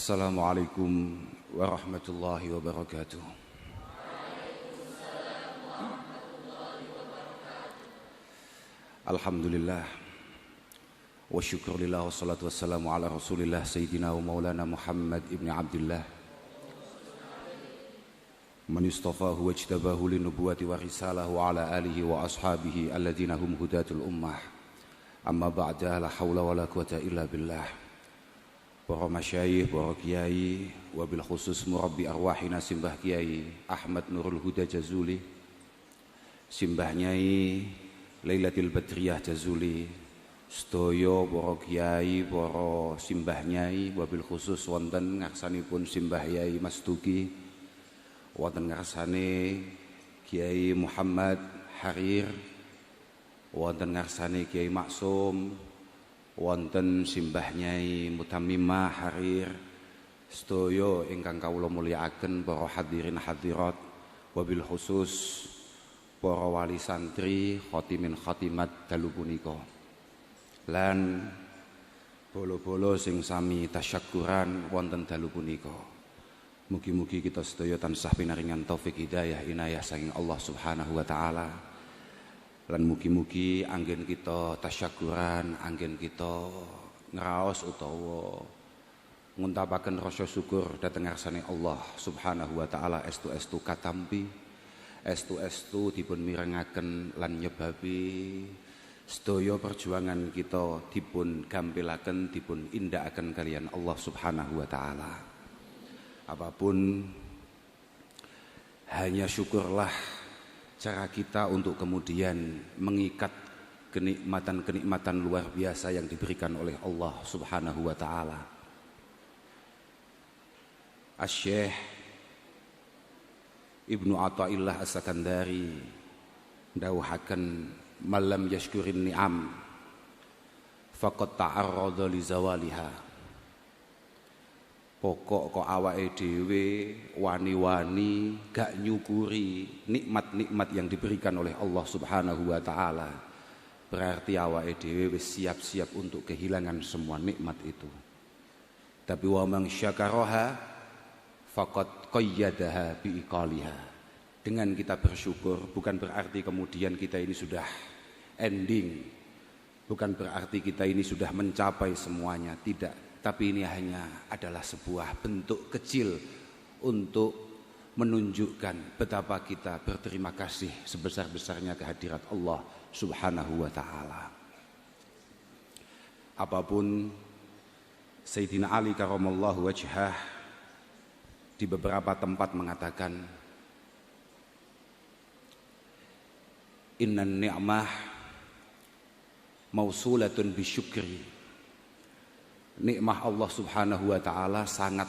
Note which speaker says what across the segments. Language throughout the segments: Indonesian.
Speaker 1: Assalamualaikum warahmatullahi wabarakatuh. Alhamdulillah wa syukurillah wassalatu wassalamu ala rasulillah sayyidina wa maulana Muhammad ibn Abdullah man istafahu wa ijtabahu linubuwati wa risalah wa ala alihi wa ashabihi alladhina hum hudatul ummah. Amma ba'da, la hawla wa la quwata illa billah. Para masyayikh, para kiai, wabil khusus murabbi arwahina simbah Kiai Ahmad Nurul Huda Jazuli, simbah Nyai Lailatul Badriyah Jazuli, sedaya para kiai, para simbah nyai, wabil khusus wonten ngarsanipun simbah Yai Mas Duki, wonten ngarsane Kiai Muhammad Harir, wonten ngarsane Kiai Maksum, wonten simbah Nyai Mutamimah Harir, sedaya ingkang kawula mulyakaken para hadirin hadirat, wabil khusus para wali santri khotimin khotimat dalu punika, lan bolo-bolo sing sami tasyakuran wonten dalu punika. Mugi-mugi kita sedaya tansah pinaringan taufik hidayah inayah saking Allah Subhanahu wa taala. Lan mugi-mugi anggen kita tasyakuran, anggen kita ngraos utawa nguntapaken rasa syukur dhateng ngarsane Allah Subhanahu wa taala estu-estu katampi, estu-estu dipun mirengaken lan nyebabi sedaya perjuangan kita dipun gampilaken, dipun indakaken kalian Allah Subhanahu wa taala. Apapun, hanya syukurlah cara kita untuk kemudian mengikat kenikmatan-kenikmatan luar biasa yang diberikan oleh Allah Subhanahu wa taala. Asy-Syaikh Ibnu Athaillah As-Sakandari ndawuhaken malam yashkurin ni'am faqad ta'arrada li zawaliha. Pokok kok awake dhewe wani-wani gak nyukuri nikmat-nikmat yang diberikan oleh Allah Subhanahu wa taala, berarti awake dhewe wis siap-siap untuk kehilangan semua nikmat itu. Tapi wa man syakaraha faqad qayyadaha biiqaliha. Dengan kita bersyukur bukan berarti kemudian kita ini sudah ending, bukan berarti kita ini sudah mencapai semuanya, tidak. Tapi ini hanya adalah sebuah bentuk kecil untuk menunjukkan betapa kita berterima kasih sebesar-besarnya kehadirat Allah Subhanahu wa taala. Apapun, Sayyidina Ali karamallahu wajhah di beberapa tempat mengatakan, innan ni'mah mausulatun bisyukri. Nikmah Allah Subhanahu wa taala sangat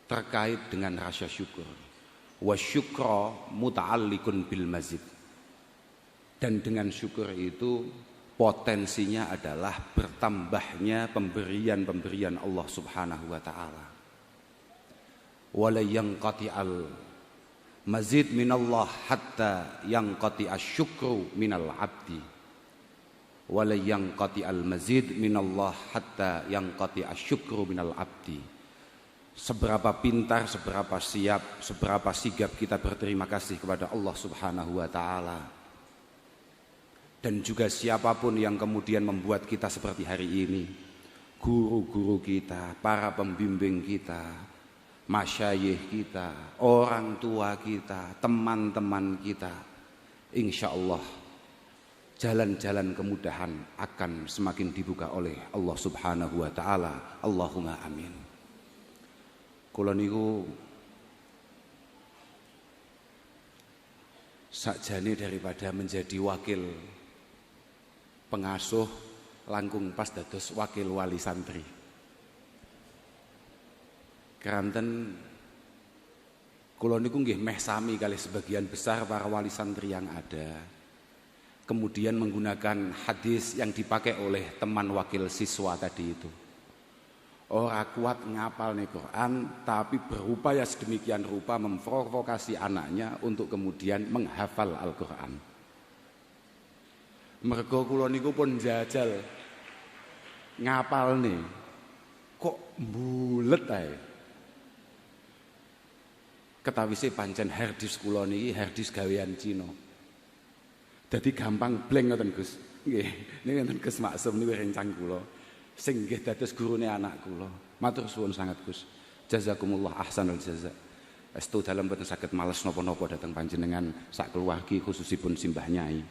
Speaker 1: terkait dengan rasa syukur. Wa syukra muta'alliqun bil mazid. Dan dengan syukur itu potensinya adalah bertambahnya pemberian-pemberian Allah Subhanahu wa taala. Wala yanqati'al mazid minallah hatta yanqati'asy syukru minal 'abdi. Wala yanqati al-mazid minallah hatta yanqati asyukru minal abdi. Seberapa pintar, seberapa siap, seberapa sigap kita berterima kasih kepada Allah Subhanahu wa taala. Dan juga siapapun yang kemudian membuat kita seperti hari ini, guru-guru kita, para pembimbing kita, masyayikh kita, orang tua kita, teman-teman kita, insyaallah jalan-jalan kemudahan akan semakin dibuka oleh Allah Subhanahu wa taala. Allahumma amin. Kula niku sakjane daripada menjadi wakil pengasuh langkung pas dados wakil wali santri. Keranten kula niku nggih meh sami kalih sebagian besar para wali santri yang ada. Kemudian menggunakan hadis yang dipakai oleh teman wakil siswa tadi itu. Ora kuat ngapal nih Quran, tapi berupaya sedemikian rupa memprovokasi anaknya untuk kemudian menghafal Al-Quran. Mergo kula niku pun jajal ngapal nih bulet ae. Ketawise pancen harddisk kula niki harddisk gawean Cina. Dadi gampang blank ngoten Gus. Nggih, niki ngoten Gus Maksum niku rencang kula. Sing nggih dados gurune anak kula. Matur suwun sangat Gus. Jazakumullah ahsanul jaza. Estu dalem boten saged males napa-napa dhateng panjenengan sak keluargi khususipun simbah nyai.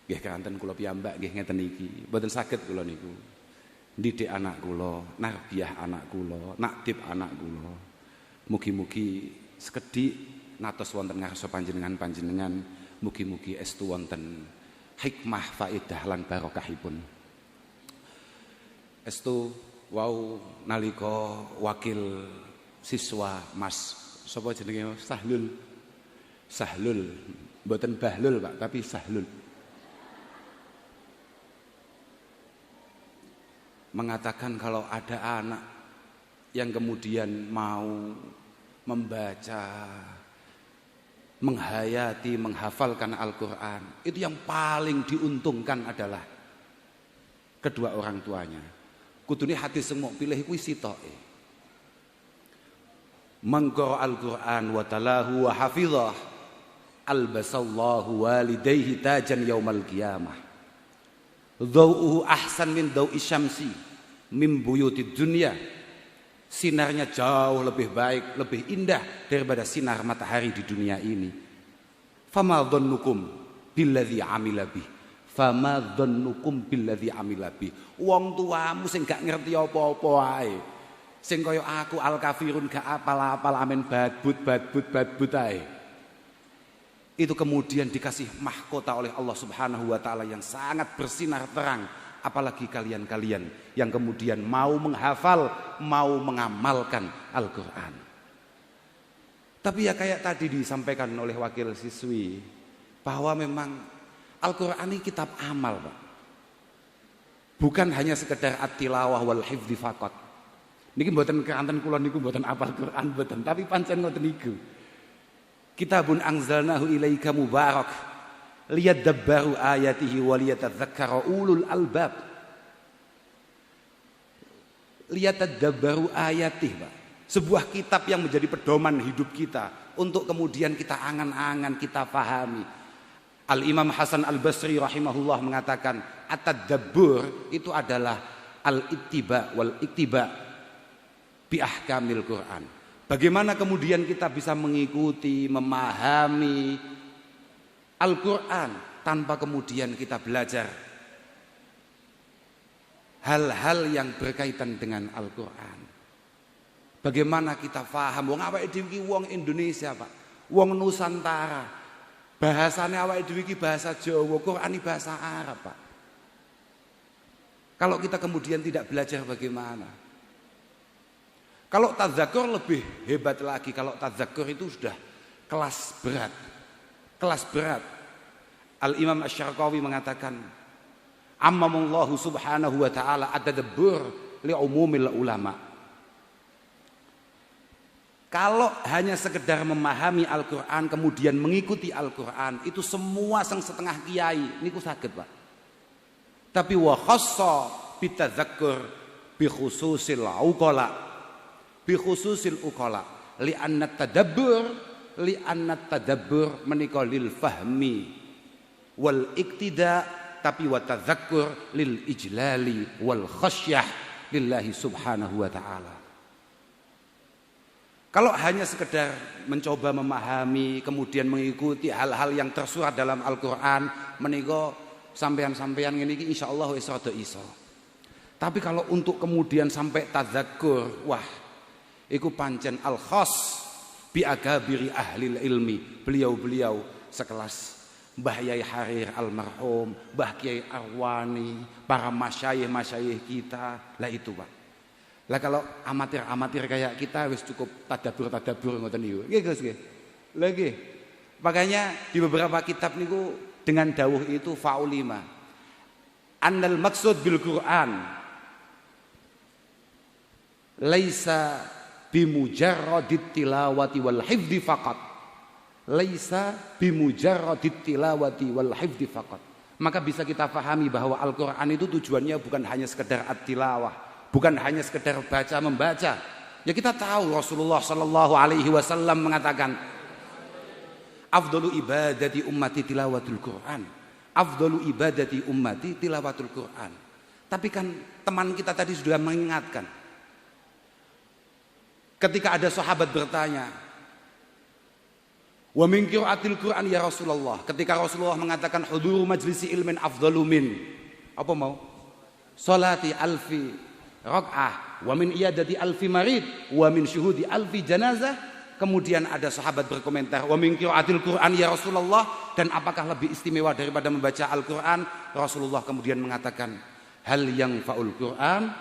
Speaker 1: Nggih kanten kula piyambak nggih ngeten iki. Boten saged kula niku. Ndidik anak kula, narbiyah anak kula, nakdib anak kula. Mugi-mugi sekedhik natos wonten ngarsa panjenengan, mugi-mugi estu wonten hikmah, faedah lan barokahipun. Estu wau nalika wakil siswa Mas sapa jenenge Sahlul mboten Bahlul Pak tapi Sahlul mengatakan kalau ada anak yang kemudian mau membaca, menghayati, menghafalkan Al-Quran, itu yang paling diuntungkan adalah kedua orang tuanya. Kudune hati semua pilih kuwi sitoke. Mangko Al-Quran wa talahu wa hafizah albasallahu walidayhi tajan yaumal qiyamah. Dhau'uhu ahsan min dhau'i syamsi min buyutid dunya. Sinarnya jauh lebih baik, lebih indah daripada sinar matahari di dunia ini. Fama dhannukum billadzi amila bih. Fama dhannukum billadzi amila bih. Wong tuamu sing gak ngerti apa-apa wae. Sing kaya aku al-kafirun gak apal-apal amen badbut ae. Itu kemudian dikasih mahkota oleh Allah Subhanahu wa taala yang sangat bersinar terang, apalagi kalian-kalian yang kemudian mau menghafal, mau mengamalkan Al-Qur'an. Tapi ya kayak tadi disampaikan oleh wakil siswi bahwa memang Al-Qur'an ini kitab amal, Pak. Bukan hanya sekedar at-tilawah wal hifdzi faqat. Niki mboten kanten kula niku mboten apal Qur'an mboten, tapi pancen ngoten niku. Kitabun anzalnahu ilaika mubarak liyadabbaru ayatihi wa liyatadzakkara ulul albab. Liyatadabbaru ayatihi, Pak. Sebuah kitab yang menjadi pedoman hidup kita untuk kemudian kita angan-angan, kita pahami. Al-Imam Hasan Al-Basri rahimahullah mengatakan at-tadabbur itu adalah al-ittiba wal ittiba bi ahkamil Qur'an. Bagaimana kemudian kita bisa mengikuti, memahami Al-Quran tanpa kemudian kita belajar hal-hal yang berkaitan dengan Al-Quran. Bagaimana kita paham, wong awake dhewe iki wong Indonesia, Pak. Wong Nusantara. Bahasane awake dhewe iki bahasa Jawa, Quran bahasa Arab, Pak. Kalau kita kemudian tidak belajar bagaimana? Kalau tadzakur lebih hebat lagi. Kalau tadzakur itu sudah kelas berat. Kelas berat. Al-Imam Asy-Syarqawi mengatakan, Ammamullahu subhanahu wa ta'ala at-tadabbur li'umumil ulama. Kalau hanya sekedar memahami Al-Quran kemudian mengikuti Al-Quran, itu semua sang setengah kiai niku saged, Pak. Tapi wa khassa bitadzakur bi khususil uqala. Bi khususil uqala li anna tadabbur menika lil fahmi wal iktida, tapi wa tadzakkur lil ijlali wal khasyah lillahi subhanahu wa ta'ala. Kalau hanya sekedar mencoba memahami kemudian mengikuti hal-hal yang tersurat dalam Al-Qur'an menika sampean-sampean ngene iki insyaallah wis rada iso. Tapi kalau untuk kemudian sampai tadzakkur, wah iku pancen al-khas bi akabiri ahlil ilmi. Beliau-beliau sekelas Mbah Yai Harir almarhum, Mbah Kiai Arwani, para masyayikh kita. Lah itu, Pak. Lah kalau amatir-amatir kayak kita wis cukup tadabbur ngoten niku. Nggih Gus nggih. Lah nggih. Makanya di beberapa kitab niku dengan dawuh itu faulima. Annal maksud bil Qur'an laisa bimujarradit tilawati wal hifdzi faqat. Laisa bimujarradit tilawati wal hifdzi faqat. Maka bisa kita pahami bahwa Al-Qur'an itu tujuannya bukan hanya sekedar at-tilawah, bukan hanya sekedar baca membaca. Ya kita tahu Rasulullah Shallallahu Alaihi Wasallam mengatakan, afdalu ibadati ummati tilawatul Quran. Afdalu ibadati ummati tilawatul Quran. Tapi kan teman kita tadi sudah mengingatkan. Ketika ada sahabat bertanya, wa min qiraatil Quran ya Rasulullah. Ketika Rasulullah mengatakan huduru majlisi ilmin afdalu min, apa mau? Salati alfi rak'ah, wa min iyadati alfi marid, wa min syuhudi alfi janazah. Kemudian ada sahabat berkomentar, wa min qiraatil Quran ya Rasulullah, dan apakah lebih istimewa daripada membaca Al-Quran? Rasulullah kemudian mengatakan, hal yang faul Quran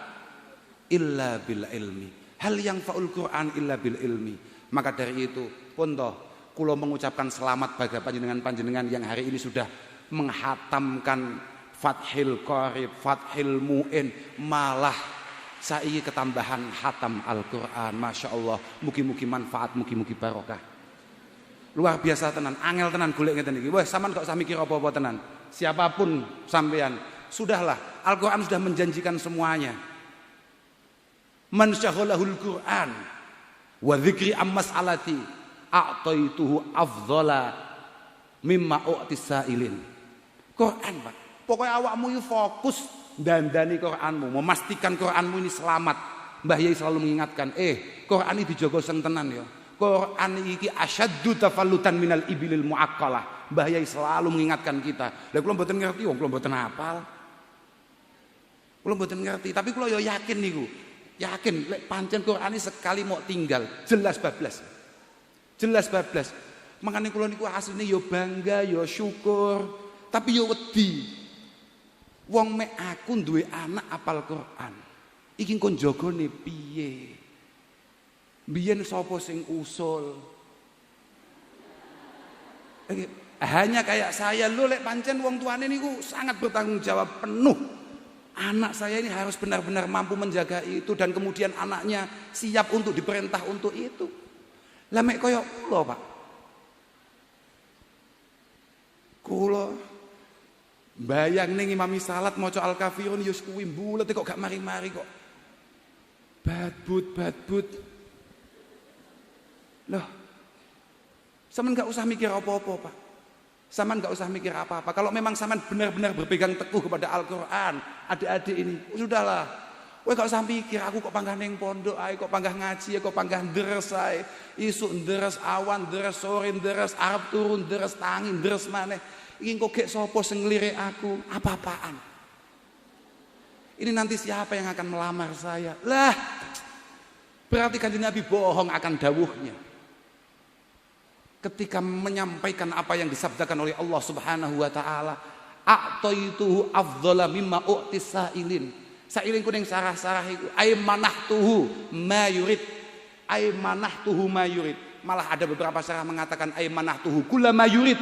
Speaker 1: illa bil ilmi. Hal yang faul Quran illa bil ilmi. Maka dari itu pun toh kula mengucapkan selamat bagi panjenengan yang hari ini sudah menghatamkan Fathil Qorib, Fathil Mu'in, malah saiki ketambahan hatam Al-Quran. Masya Allah, mugi-mugi manfaat, mugi-mugi barokah. Luar biasa tenan, angel tenan golek ngeten iki. Wah, sampean gak usah mikir apa-apa tenan. Siapapun sampean, sudahlah, Al-Quran sudah menjanjikan semuanya. Man syaghalahul Quran wa dzikri ammas alati a'taituhu afdhala mimma u'tis sa'ilin. Quran, Pak. Pokoknya awakmu itu fokus dandani Quranmu, memastikan Quranmu ini selamat. Mbah Yai selalu mengingatkan, Quran ini dijogo sing tenan ya. Quran iki asyaddu tafallutan minal ibilil muaqqalah. Mbah Yai selalu mengingatkan kita. Lah kula mboten ngerti, wong kula mboten hafal. Kula mboten ngerti, tapi kula yo yakin niku. Yakin lek pancen Quran ini sekali mau tinggal jelas bablas. Jelas bablas. Makanya kula niku asline yo bangga, yo syukur, tapi yo wedi. Wong mek aku duwe anak apal Quran. Iki kon jagane piye? Biyen sapa sing usul? Hanya kayak saya lho lek pancen wong tuane niku sangat bertanggung jawab penuh. Anak saya ini harus benar-benar mampu menjaga itu, dan kemudian anaknya siap untuk diperintah untuk itu. Lah mek koyo kula, Pak. Kula bayang ning imami salat maca Al-Kafirun ya kuwi mbulet kok gak mari-mari kok. Badbut. Loh. Sampeyan gak usah mikir apa-apa, Pak. Saman gak usah mikir apa-apa. Kalau memang saman benar-benar berpegang teguh kepada Al-Quran, adik-adik ini, sudahlah. Kowe gak usah mikir aku kok panggah ning pondok ae, kok panggah ngaji, kok panggah ndres ae. Isuk ndres, awan ndres, sore ndres, arep turun ndres, tangi ndres maneh. Iki kok gek sapa sing ngelirik aku? Apa-apaan? Ini nanti siapa yang akan melamar saya? Lah, berarti Kanjeng Nabi bohong akan dawuhnya. Ketika menyampaikan apa yang disabdakan oleh Allah Subhanahu wa taala, a'taituhu afdhala mimma u'tis sa'ilin. Sa'ilin kuning sarah-sarah iku ay manahtuhu ma yurid. Ay manahtuhu ma yurid. Malah ada beberapa sarah mengatakan ay manahtuhu kullama yurid.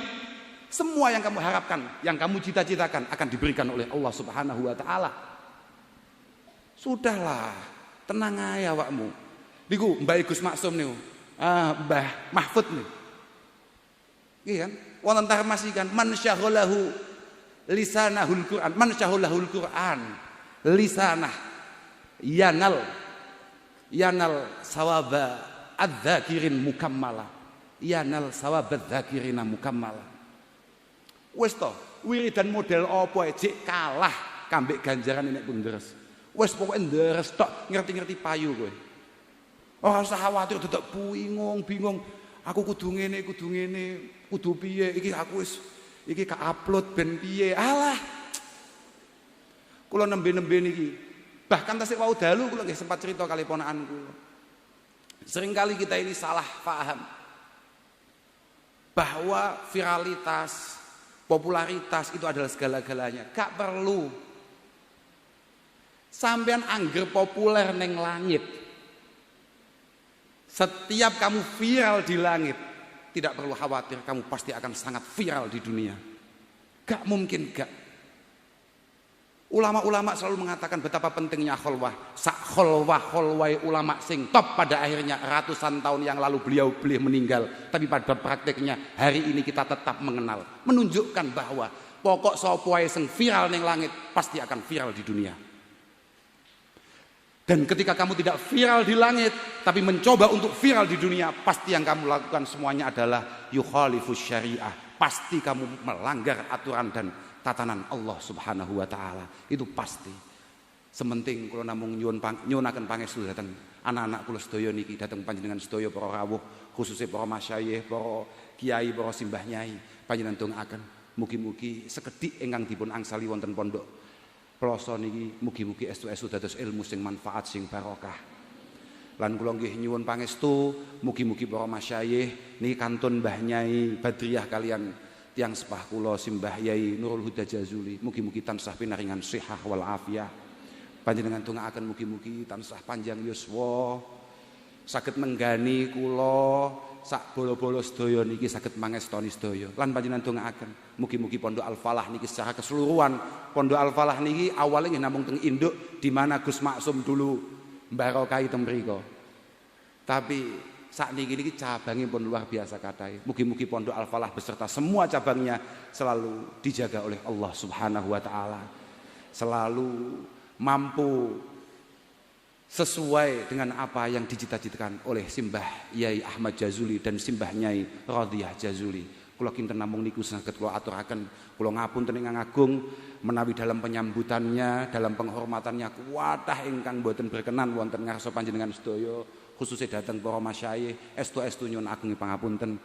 Speaker 1: Semua yang kamu harapkan, yang kamu cita-citakan akan diberikan oleh Allah Subhanahu wa taala. Sudahlah, tenang ae awakmu. Niku Mbah Gus Maksum niku. Mbah Mahfud niku. Iya kan? Wonten tarmasikan man syaghalahu lisanahul Quran, man syaghalahul Quran lisanah yanal sawaba adz-dzakirin mukammala. Yanal sawaba adz-dzakirina mukammala. Wis to, wiridan model apa jek kalah kambek ganjaran nek pun deres. Wis pokoke deres tok, ngerti-ngerti payu kowe. Ora usah khawatir dadak bingung. Aku kudu ngene, kudu piye, iki aku wis iki ka upload ben piye. Alah. Kula nembe-nembe niki. Bahkan tasik wau dalu kula nggih sempat cerita kali ponakan kula. Seringkali kita ini salah paham bahwa viralitas, popularitas itu adalah segala-galanya. Gak perlu. Sampean angger populer neng langit. Setiap kamu viral di langit, tidak perlu khawatir, kamu pasti akan sangat viral di dunia. Gak mungkin gak. Ulama-ulama selalu mengatakan betapa pentingnya kholwah. Sak kholwah ulama sing top, pada akhirnya ratusan tahun yang lalu beliau meninggal. Tapi pada prakteknya hari ini kita tetap mengenal. Menunjukkan bahwa pokok sapa wae sing viral ning langit pasti akan viral di dunia. Dan ketika kamu tidak viral di langit, tapi mencoba untuk viral di dunia, pasti yang kamu lakukan semuanya adalah yukhalifus syariah. Pasti kamu melanggar aturan dan tatanan Allah Subhanahu wa taala. Itu pasti. Sementing kula namung nyuwunaken pangestu dhateng anak-anak kula sedaya niki, dhateng panjenengan sedaya para rawuh, khususnya para masyayikh, para kiai, para simbah nyai, panjenengan dongaaken mugi-mugi sekedhik ingkang dipun angsali wonten pondok Ploso niki mugi-mugi estu-estu dados ilmu sing manfaat sing barokah. Lan kula nggih nyuwun pangestu mugi-mugi para masyayikh niki kantun Mbah Nyai Badriyah kalian tiyang sepah kula Simbah Yai Nurul Huda Jazuli mugi-mugi tansah pinaringan sihah wal afiyah. Panjenengan dongaaken mugi-mugi tansah panjang yuswa saged menggani kula sak bolo-bolo sedaya niki saged mangestoni sedaya. Lan panjenengan dongaaken mugi-mugi Pondok Al Falah niki secara keseluruhan, Pondok Al Falah niki awalnya nggih namung teng induk di mana Gus Maksum dulu mbarokahi teng mriku. Tapi sakniki niki cabangnya pun luar biasa kathah. Mugi-mugi Pondok Al Falah beserta semua cabangnya selalu dijaga oleh Allah Subhanahu wa taala. Selalu mampu sesuai dengan apa yang dicita-citakan oleh Simbah Yai Ahmad Jazuli dan Simbah Nyai Radhiyah Jazuli. Kula kinten namung niku saged kula aturaken, kula ngapunten ingkang agung menawi dalam penyambutannya, dalam penghormatannya kuwatah ingkang boten berkenan wonten ngarsa panjenengan sedaya, khususnya dhateng para masyayikh, estu-estu nyuwun agung pangapunten.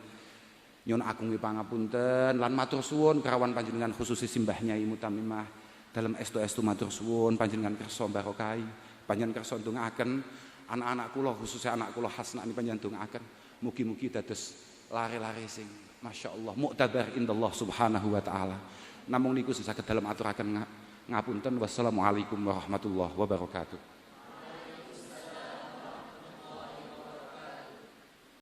Speaker 1: Nyuwun agung pangapunten lan matur suwun karawan panjenengan khususnya Simbah Nyai Mutamimah dalam estu-estu matur suwun panjenengan kersa barokahi. Panjenengan kersa ndongaaken anak-anak kula khususnya anak kula Hasna niki panjenengan ndongaaken mugi-mugi dados lare-lare sing masyaallah mu'tabar indallah Subhanahu wa taala. Namung niku saged dalem aturaken ngapunten. Wassalamualaikum warahmatullahi wabarakatuh.